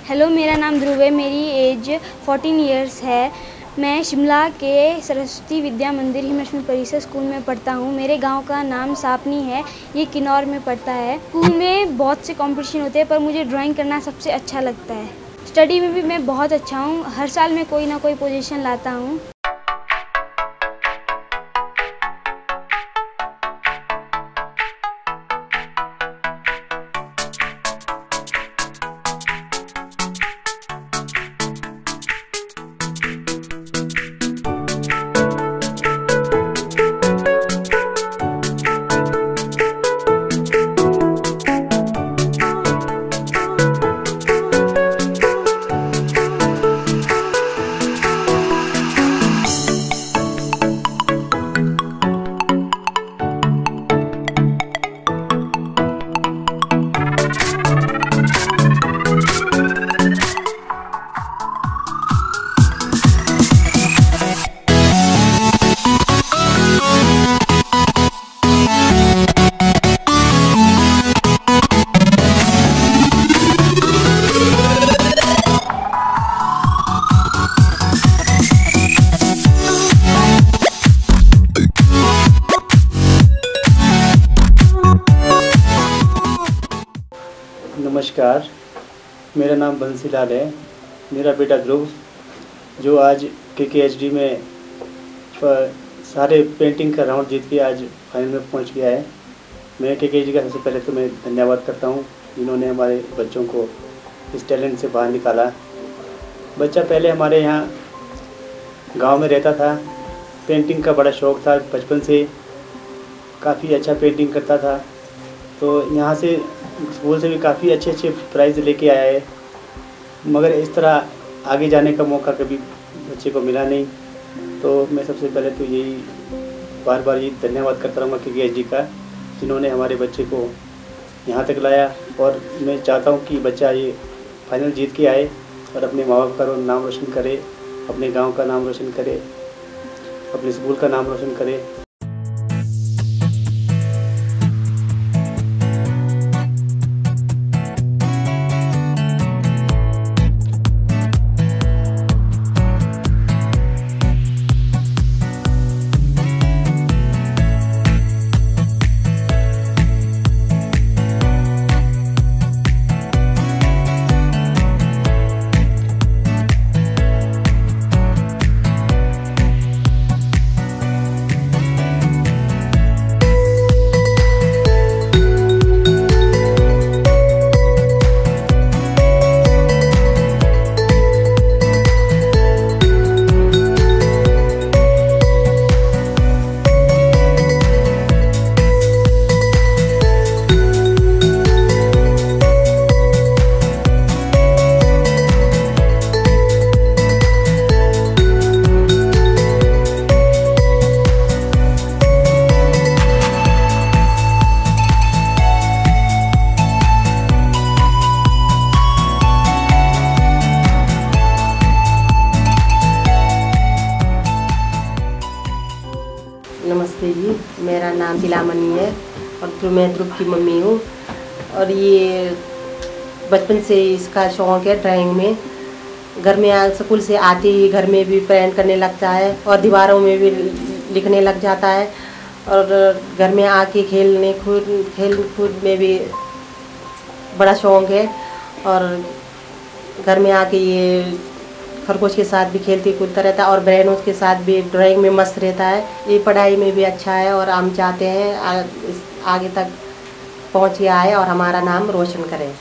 Hello, मेरा नाम ध्रुव है। मेरी एज 14 इयर्स है। मैं शिमला के सरस्वती विद्या मंदिर हिमलक्ष्मी परिसर स्कूल में पढ़ता हूँ। मेरे गांव का नाम सापनी है, ये किन्नौर में पड़ता है। स्कूल में बहुत से कंपटीशन होते हैं, पर मुझे ड्राइंग करना सबसे अच्छा लगता है। स्टडी में भी मैं बहुत अच्छा हूँ, हर साल मैं कोई ना कोई पोजीशन लाता हूँ। नमस्कार, मेरा नाम बंसीलाल है। मेरा बेटा ध्रुव जो आज KKHD में सारे पेंटिंग का राउंड जीत के आज फाइनल में पहुंच गया है। मैं KKHD का सबसे पहले तो मैं धन्यवाद करता हूं, जिन्होंने हमारे बच्चों को इस टैलेंट से बाहर निकाला। बच्चा पहले हमारे यहाँ गांव में रहता था। पेंटिंग का बड़ा शौक़ था, बचपन से काफ़ी अच्छा पेंटिंग करता था। तो यहाँ से स्कूल से भी काफ़ी अच्छे अच्छे प्राइज़ लेके आया है, मगर इस तरह आगे जाने का मौका कभी बच्चे को मिला नहीं। तो मैं सबसे पहले तो यही बार बार ये धन्यवाद करता रहूँगा KKHD का, जिन्होंने हमारे बच्चे को यहाँ तक लाया। और मैं चाहता हूँ कि बच्चा ये फाइनल जीत के आए और अपने माँ बाप का नाम रोशन करे, अपने गाँव का नाम रोशन करे, अपने स्कूल का नाम रोशन करे। नमस्ते जी, मेरा नाम तिलामणि है और मैं ध्रुव की मम्मी हूँ। और ये बचपन से इसका शौक़ है ड्राइंग में। घर में स्कूल से आते ही घर में भी पेंट करने लगता है और दीवारों में भी लिखने लग जाता है। और घर में आके खेल कूद में भी बड़ा शौक़ है। और घर में आके ये खरगोश के साथ भी खेलती कूदता रहता है और बहनों के साथ भी ड्राइंग में मस्त रहता है। ये पढ़ाई में भी अच्छा है और हम चाहते हैं आगे तक पहुँच के आए और हमारा नाम रोशन करे।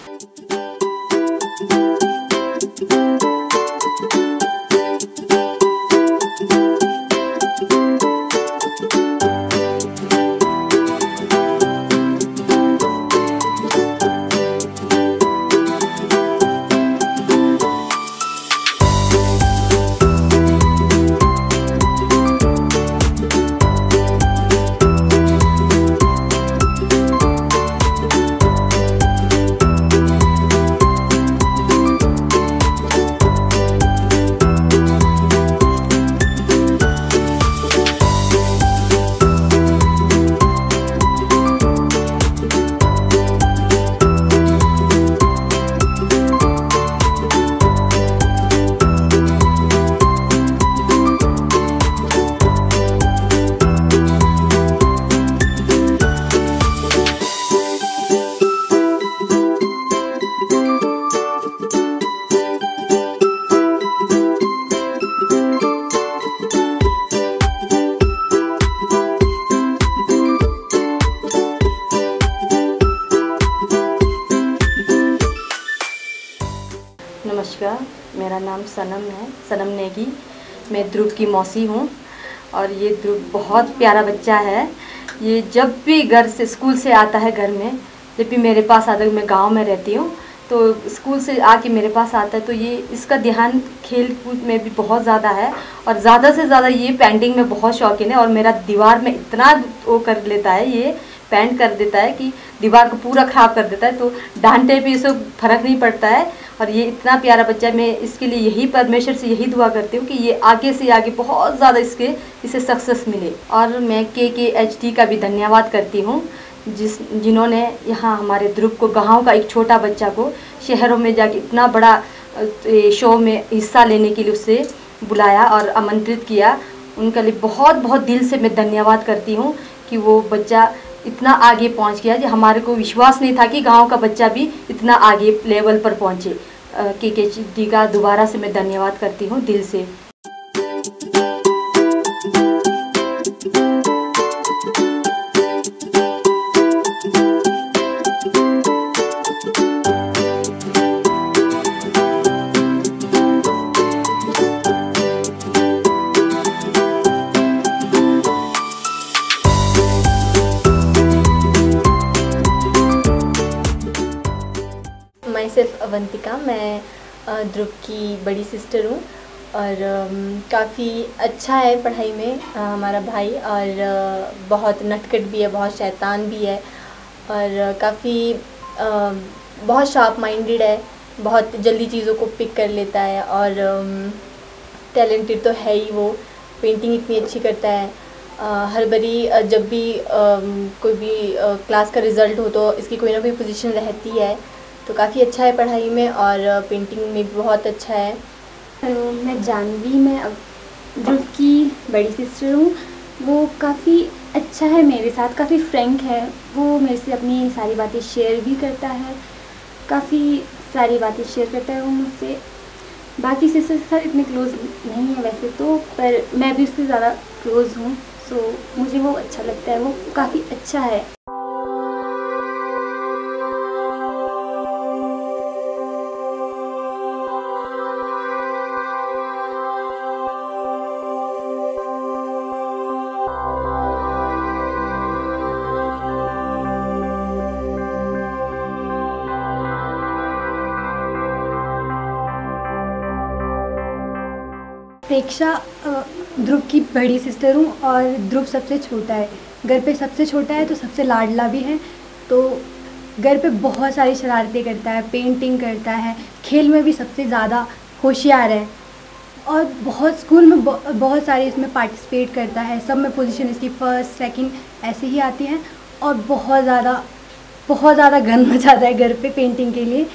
नमस्कार, मेरा नाम सनम है, सनम नेगी। मैं ध्रुव की मौसी हूँ और ये ध्रुव बहुत प्यारा बच्चा है। ये जब भी घर से स्कूल से आता है, घर में जब भी मेरे पास आता है, मैं गांव में रहती हूँ, तो स्कूल से आके मेरे पास आता है तो ये इसका ध्यान खेल कूद में भी बहुत ज़्यादा है और ज़्यादा से ज़्यादा ये पेंटिंग में बहुत शौकीन है। और मेरा दीवार में इतना वो कर लेता है, ये पेंट कर देता है कि दीवार को पूरा ख़राब कर देता है। तो डांटे भी इसे फ़र्क नहीं पड़ता है। और ये इतना प्यारा बच्चा है, मैं इसके लिए यही परमेश्वर से यही दुआ करती हूँ कि ये आगे से आगे बहुत ज़्यादा इसे सक्सेस मिले। और मैं KKHD का भी धन्यवाद करती हूँ जिन्होंने यहाँ हमारे ध्रुव को, गाँव का एक छोटा बच्चा को शहरों में जाके इतना बड़ा शो में हिस्सा लेने के लिए उससे बुलाया और आमंत्रित किया। उनके लिए बहुत बहुत दिल से मैं धन्यवाद करती हूँ कि वो बच्चा इतना आगे पहुंच गया। जो हमारे को विश्वास नहीं था कि गांव का बच्चा भी इतना आगे लेवल पर पहुंचे। KKHD का दोबारा से मैं धन्यवाद करती हूं दिल से। मैं सिर्फ अवंतिका, मैं ध्रुव की बड़ी सिस्टर हूँ और काफ़ी अच्छा है पढ़ाई में हमारा भाई। और बहुत नटखट भी है, बहुत शैतान भी है और काफ़ी बहुत शार्प माइंडेड है, बहुत जल्दी चीज़ों को पिक कर लेता है और टैलेंटेड तो है ही। वो पेंटिंग इतनी अच्छी करता है। हर बारी जब भी कोई भी क्लास का रिज़ल्ट हो तो इसकी कोई ना कोई पोजीशन रहती है। तो काफ़ी अच्छा है पढ़ाई में और पेंटिंग में भी बहुत अच्छा है। हेलो, मैं जानवी, मैं ध्रुव की बड़ी सिस्टर हूँ। वो काफ़ी अच्छा है मेरे साथ, काफ़ी फ्रैंक है। वो मेरे से अपनी सारी बातें शेयर भी करता है, काफ़ी सारी बातें शेयर करता है वो मुझसे। बाकी सिस्टर के साथ इतने क्लोज नहीं है वैसे तो, पर मैं भी उससे ज़्यादा क्लोज़ हूँ। सो मुझे वो अच्छा लगता है, वो काफ़ी अच्छा है। प्रेक्षा ध्रुव की बड़ी सिस्टर हूँ और ध्रुव सबसे छोटा है। घर पे सबसे छोटा है तो सबसे लाडला भी है। तो घर पे बहुत सारी शरारतें करता है, पेंटिंग करता है, खेल में भी सबसे ज़्यादा होशियार है और बहुत स्कूल में बहुत सारे इसमें पार्टिसिपेट करता है। सब में पोजीशन इसकी फर्स्ट सेकंड ऐसे ही आती हैं और बहुत ज़्यादा गन मचाता है घर पे पेंटिंग के लिए।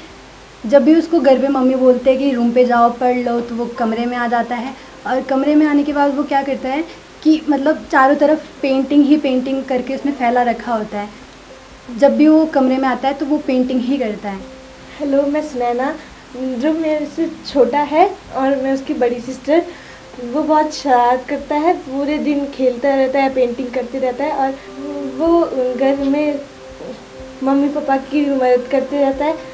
जब भी उसको घर पे मम्मी बोलते हैं कि रूम पे जाओ पढ़ लो, तो वो कमरे में आ जाता है। और कमरे में आने के बाद वो क्या करता है कि मतलब चारों तरफ पेंटिंग ही पेंटिंग करके उसने फैला रखा होता है। जब भी वो कमरे में आता है तो वो पेंटिंग ही करता है। हेलो, मैं सुनैना। ध्रुव मेरे से छोटा है और मैं उसकी बड़ी सिस्टर। वो बहुत शरारत करता है, पूरे दिन खेलता रहता है, पेंटिंग करते रहता है और वो घर में मम्मी पापा की मदद करते रहता है।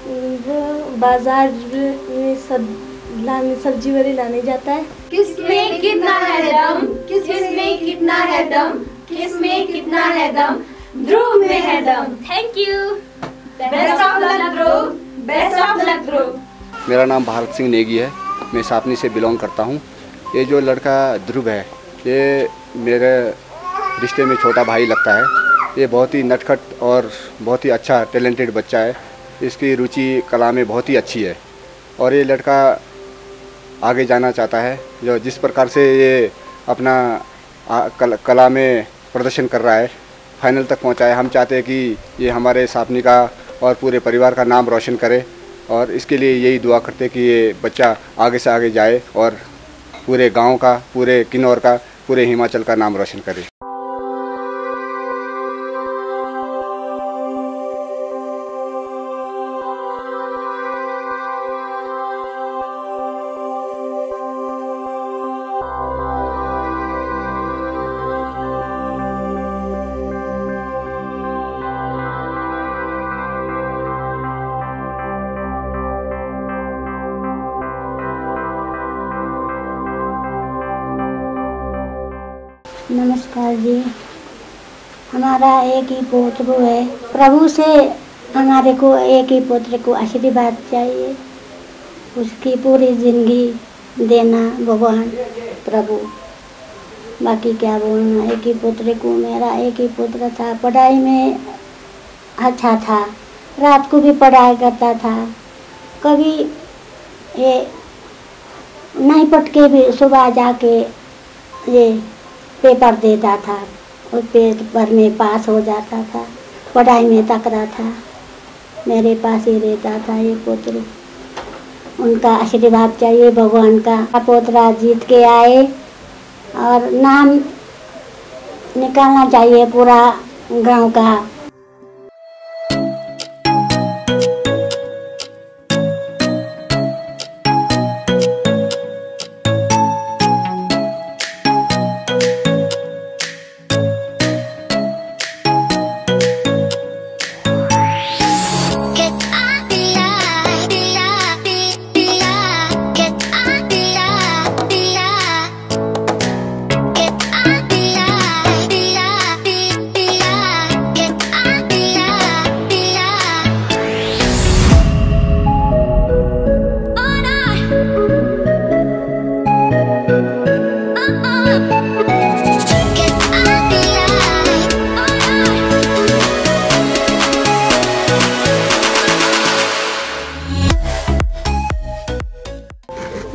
वो बाज़ार में सब्जी वाली लाने जाता है। किसमें कितना है दम, किसमें कितना है दम, किसमें कितना है दम, ध्रुव में है दम। Thank you. Best of luck Dhruv, best of luck Dhruv. मेरा नाम भारत सिंह नेगी है, मैं सापनी से बिलोंग करता हूँ। ये जो लड़का ध्रुव है, ये मेरे रिश्ते में छोटा भाई लगता है। ये बहुत ही नटखट और बहुत ही अच्छा टैलेंटेड बच्चा है। इसकी रुचि कला में बहुत ही अच्छी है और ये लड़का आगे जाना चाहता है। जो जिस प्रकार से ये अपना कला में प्रदर्शन कर रहा है, फाइनल तक पहुंचा है। हम चाहते हैं कि ये हमारे सापनी का और पूरे परिवार का नाम रोशन करे और इसके लिए यही दुआ करते कि ये बच्चा आगे से आगे जाए और पूरे गांव का, पूरे किन्नौर का, पूरे हिमाचल का नाम रोशन करे। नमस्कार जी। हमारा एक ही पुत्र है। प्रभु से हमारे को एक ही पुत्र को आशीर्वाद चाहिए, उसकी पूरी जिंदगी देना भगवान प्रभु। बाकी क्या बोलना। एक ही पुत्र को, मेरा एक ही पुत्र था, पढ़ाई में अच्छा था, रात को भी पढ़ाई करता था। कभी ये नहीं पढ़ के भी सुबह जाके ये पेपर देता था, उस पेपर में पास हो जाता था, पढ़ाई में तकड़ा था, मेरे पास ही रहता था ये पुत्र। उनका आशीर्वाद चाहिए भगवान का। पोतरा जीत के आए और नाम निकालना चाहिए पूरा गांव का।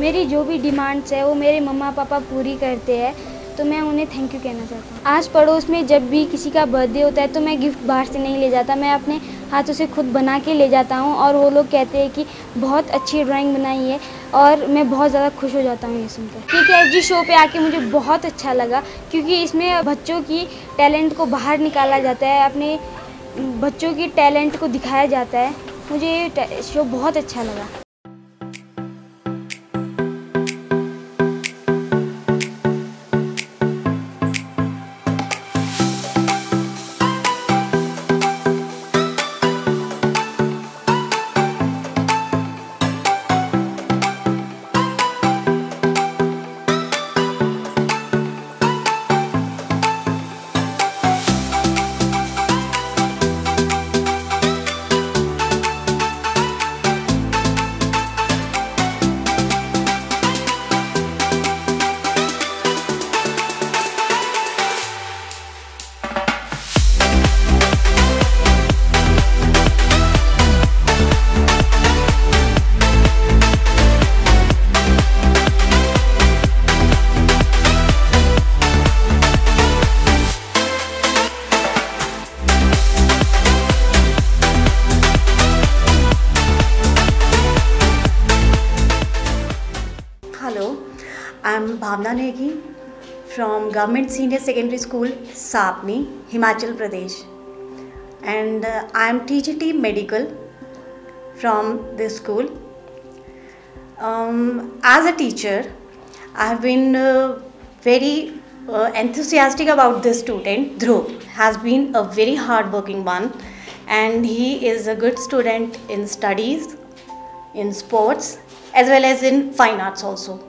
मेरी जो भी डिमांड्स है वो मेरे मम्मा पापा पूरी करते हैं, तो मैं उन्हें थैंक यू कहना चाहता हूँ। आस पड़ोस में जब भी किसी का बर्थडे होता है तो मैं गिफ्ट बाहर से नहीं ले जाता, मैं अपने हाथों से खुद बना के ले जाता हूँ और वो लोग कहते हैं कि बहुत अच्छी ड्राइंग बनाई है और मैं बहुत ज़्यादा खुश हो जाता हूँ ये सुनकर। KKHG शो पे आके मुझे बहुत अच्छा लगा क्योंकि इसमें बच्चों की टैलेंट को बाहर निकाला जाता है, अपने बच्चों की टैलेंट को दिखाया जाता है। मुझे ये शो बहुत अच्छा लगा। I'm Bhavna Negi from Government Senior Secondary School, Sapni, Himachal Pradesh. And I'm TGT Medical from this school. As a teacher, I've been very enthusiastic about this student. Dhruv has been a very hardworking one, and he is a good student in studies, in sports, as well as in fine arts also.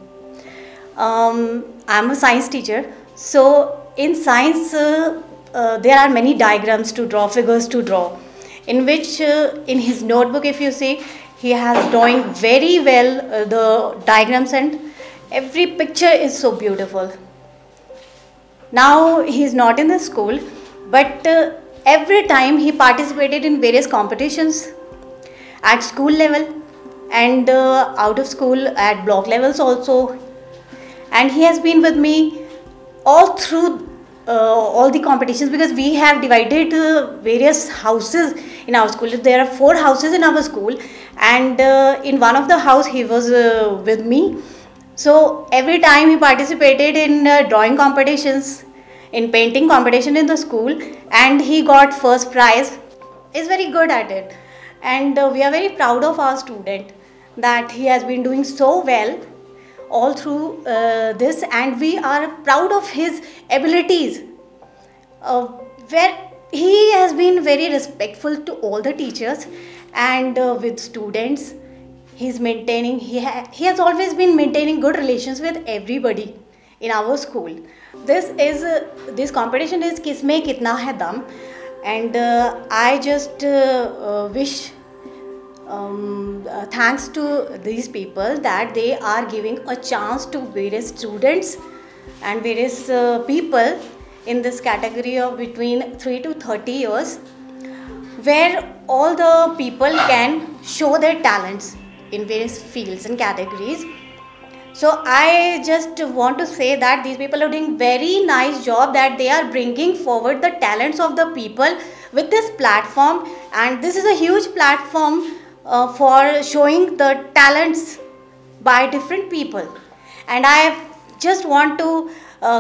I'm a science teacher, so in science there are many diagrams to draw, figures to draw, in which in his notebook, if you see, he has drawing very well the diagrams, and every picture is so beautiful. Now he is not in the school, but every time he participated in various competitions at school level and out of school at block levels also. And he has been with me all through all the competitions, because we have divided various houses in our school. There are 4 houses in our school, and in one of the house he was with me. So every time he participated in drawing competitions, in painting competition in the school, and he got first prize. Is very good at it, and we are very proud of our student that he has been doing so well all through this, and we are proud of his abilities, where he has been very respectful to all the teachers, and with students he's maintaining, he has always been maintaining good relations with everybody in our school. This competition is Kisme Kitna Hai Dam, and I just wish thanks to these people that they are giving a chance to various students and various people in this category of between 3 to 30 years, where all the people can show their talents in various fields and categories. So I just want to say that these people are doing very nice job, that they are bringing forward the talents of the people with this platform, and this is a huge platform for showing the talents by different people. And I just want to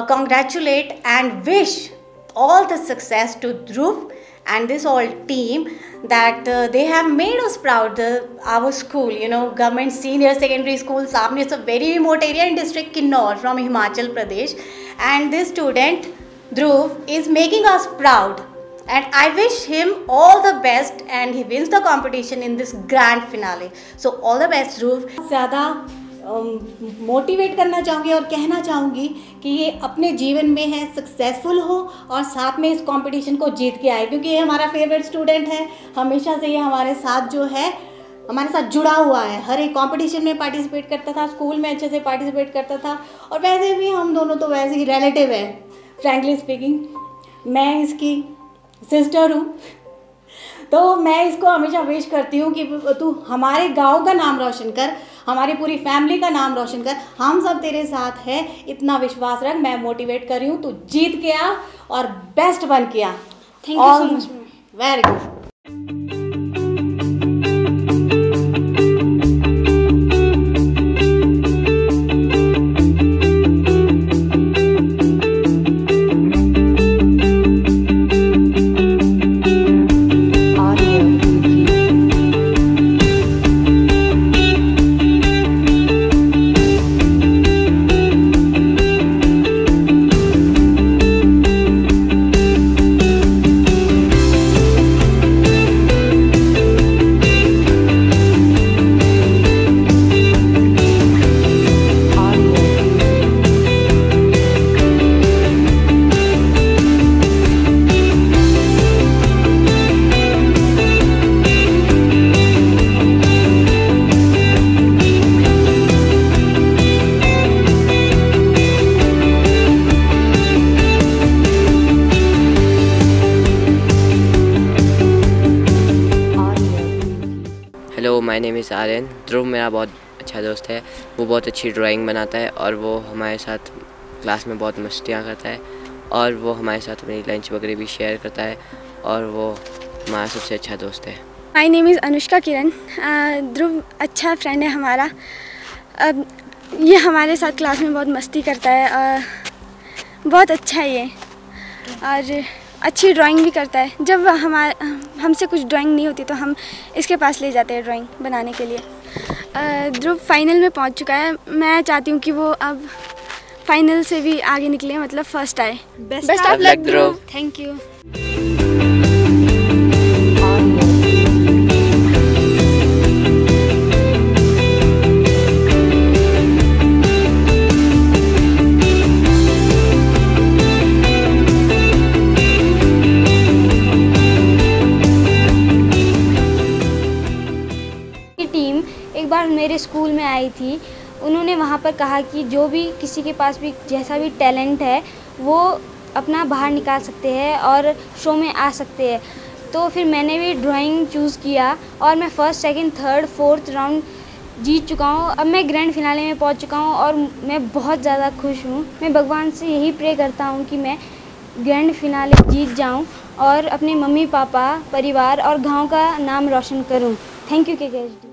congratulate and wish all the success to Dhruv and this whole team, that they have made us proud. Our school, Government Senior Secondary School, Sapni, it's a very remote area in district Kinnaur from Himachal Pradesh, and this student Dhruv is making us proud. And I wish him all the best, and he wins the competition in this grand finale. So all the best, Dhruv. ज़्यादा motivate करना चाहूँगी और कहना चाहूँगी कि ये अपने जीवन में है सक्सेसफुल हो और साथ में इस कंपटीशन को जीत के आए, क्योंकि ये हमारा फेवरेट स्टूडेंट है। हमेशा से ये हमारे साथ जो है, हमारे साथ जुड़ा हुआ है। हर एक कंपटीशन में पार्टिसिपेट करता था, स्कूल में अच्छे से पार्टिसिपेट करता था, और वैसे भी हम दोनों तो वैसे ही रिलेटिव हैं। फ्रैंकली स्पीकिंग, मैं इसकी सिस्टर हूँ, तो मैं इसको हमेशा विश करती हूँ कि तू हमारे गांव का नाम रोशन कर, हमारी पूरी फैमिली का नाम रोशन कर, हम सब तेरे साथ है, इतना विश्वास रख। मैं मोटिवेट कर रही हूँ, तू जीत के आ और बेस्ट बन के आ। Thank you so much. Very good. Hello, my name is Aryan. Dhruv मेरा बहुत अच्छा दोस्त है। वो बहुत अच्छी ड्राइंग बनाता है और वो हमारे साथ क्लास में बहुत मस्तियाँ करता है, और वो हमारे साथ अपनी लंच वगैरह भी शेयर करता है, और वो हमारा सबसे अच्छा दोस्त है। माय नेम इज़ अनुष्का किरण। ध्रुव अच्छा फ्रेंड है हमारा। ये हमारे साथ क्लास में बहुत मस्ती करता है और बहुत अच्छा है ये, और अच्छी ड्राइंग भी करता है। जब हमसे कुछ ड्राइंग नहीं होती तो हम इसके पास ले जाते हैं ड्राइंग बनाने के लिए। ध्रुव फाइनल में पहुंच चुका है। मैं चाहती हूँ कि वो अब फाइनल से भी आगे निकले, मतलब फर्स्ट आए। Best of luck Dhruv. Thank you. Team एक बार मेरे स्कूल में आई थी। उन्होंने वहाँ पर कहा कि जो भी किसी के पास भी जैसा भी टैलेंट है वो अपना बाहर निकाल सकते हैं और शो में आ सकते हैं। तो फिर मैंने भी ड्राइंग चूज़ किया और मैं first, second, third, fourth round जीत चुका हूँ। अब मैं ग्रैंड फिनाले में पहुँच चुका हूँ और मैं बहुत ज़्यादा खुश हूँ। मैं भगवान से यही प्रे करता हूँ कि मैं ग्रैंड फिनाले जीत जाऊँ और अपने मम्मी पापा, परिवार और गाँव का नाम रोशन करूँ। Thank you KKHD।